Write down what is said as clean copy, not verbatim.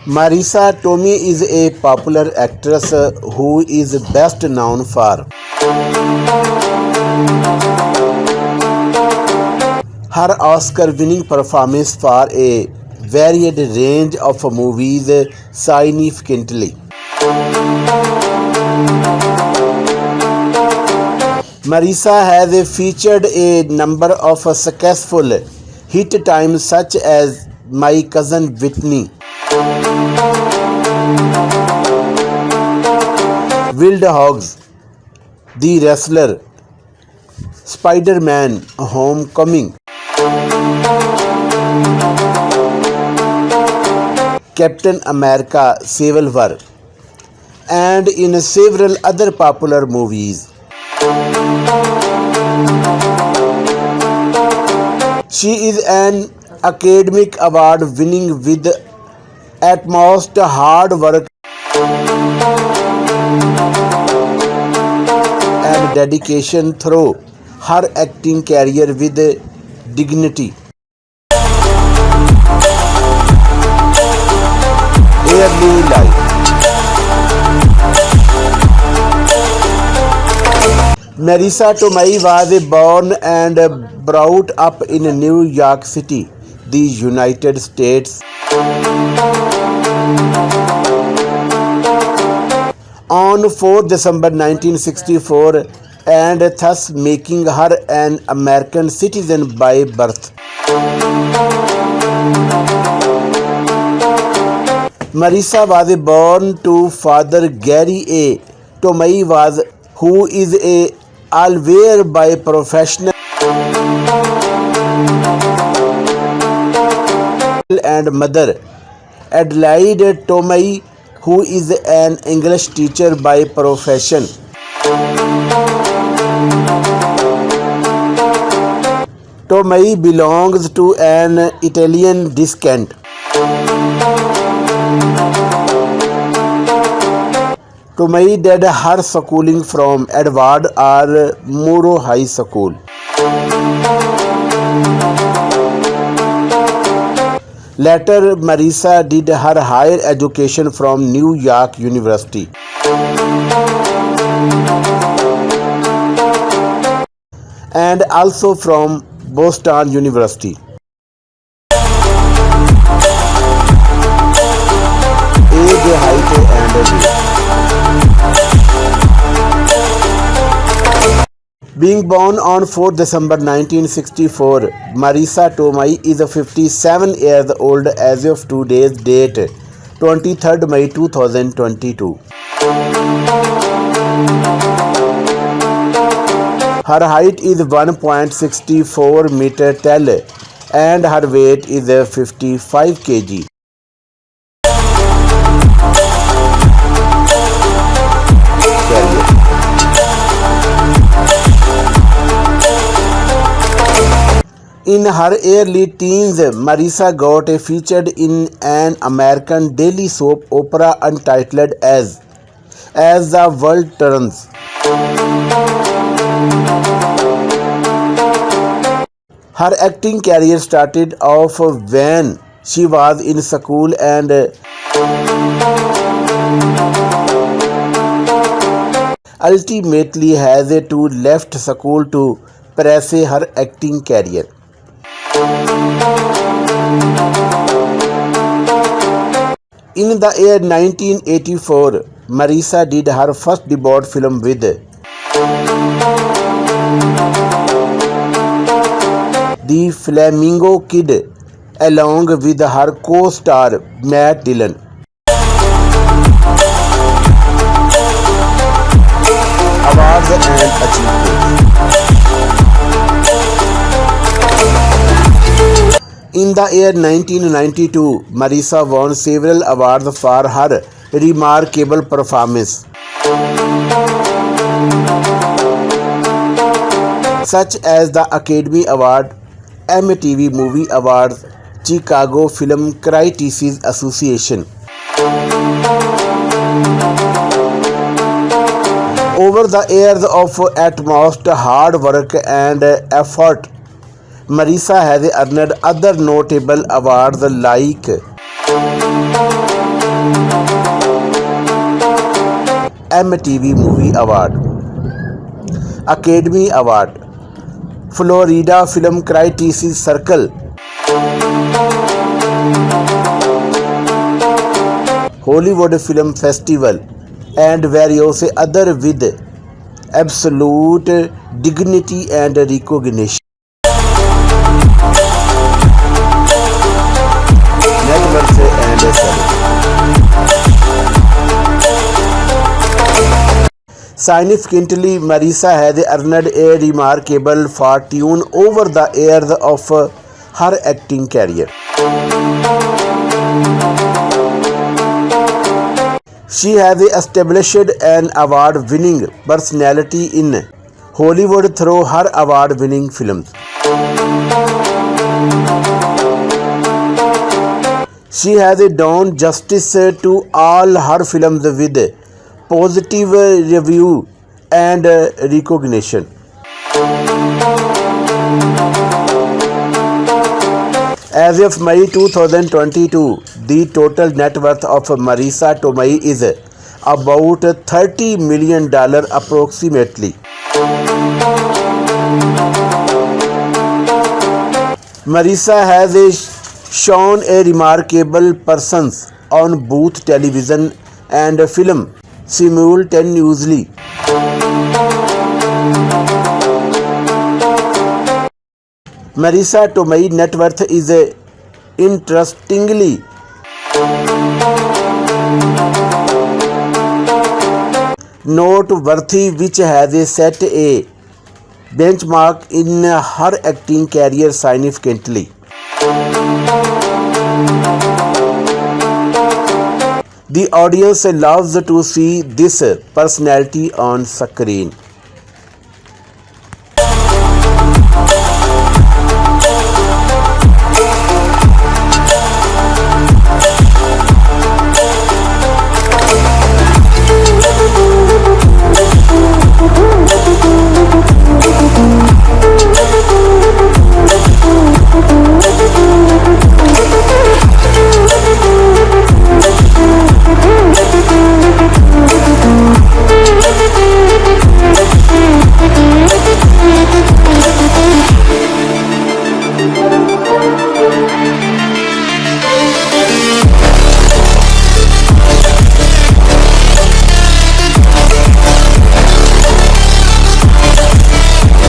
Marisa Tomei is a popular actress who is best known for her Oscar-winning performance for a varied range of movies. Significantly, Marisa has featured a number of successful hit times such as My Cousin Vinny, Wild Hogs, The Wrestler, Spiderman, Homecoming, Captain America Civil War, and in several other popular movies. She is an academic award winning with utmost hard work and dedication through her acting career with dignity. Early life. Marisa Tomei was born and brought up in New York City, the United States. On 4 December 1964, and thus making her an American citizen by birth. Marisa was born to father Gary A. Tomei, who is a lawyer by profession and mother Adelaide Tomei, who is an English teacher by profession. Tomei belongs to an Italian descent. Tomei did her schooling from Adelaide or Murrow High School. Later, Marisa did her higher education from New York University. And also from Boston University. Age, height, and weight. Being born on 4 December 1964, Marisa Tomei is 57 years old as of today's date, 23rd May 2022. Her height is 1.64 meter tall and her weight is 55 kg. In her early teens, Marisa got featured in an American daily soap opera entitled As the World Turns. Her acting career started off when she was in school and ultimately has to left school to pursue her acting career. In the year 1984, Marisa did her first debut film with The Flamingo Kid along with her co-star Matt Dillon. Awards and achievements. In the year 1992, Marisa won several awards for her remarkable performance, such as the Academy Award, MTV Movie Awards, Chicago Film Critics Association. Over the years of utmost hard work and effort, Marisa has earned other notable awards like MTV Movie Award, Academy Award, Florida Film Critics Circle, Hollywood Film Festival, and various other with absolute dignity and recognition. Net worth and salary. Significantly, Marisa has earned a remarkable fortune over the years of her acting career. She has established an award-winning personality in Hollywood through her award-winning films. She has done justice to all her films with positive review and recognition. As of May 2022, the total net worth of Marisa Tomei is about $30 million approximately. Marisa has shown a remarkable presence on both television and film simultaneously. Marisa Tomei net worth is interestingly noteworthy, which has set a benchmark in her acting career significantly. The audience loves to see this personality on screen.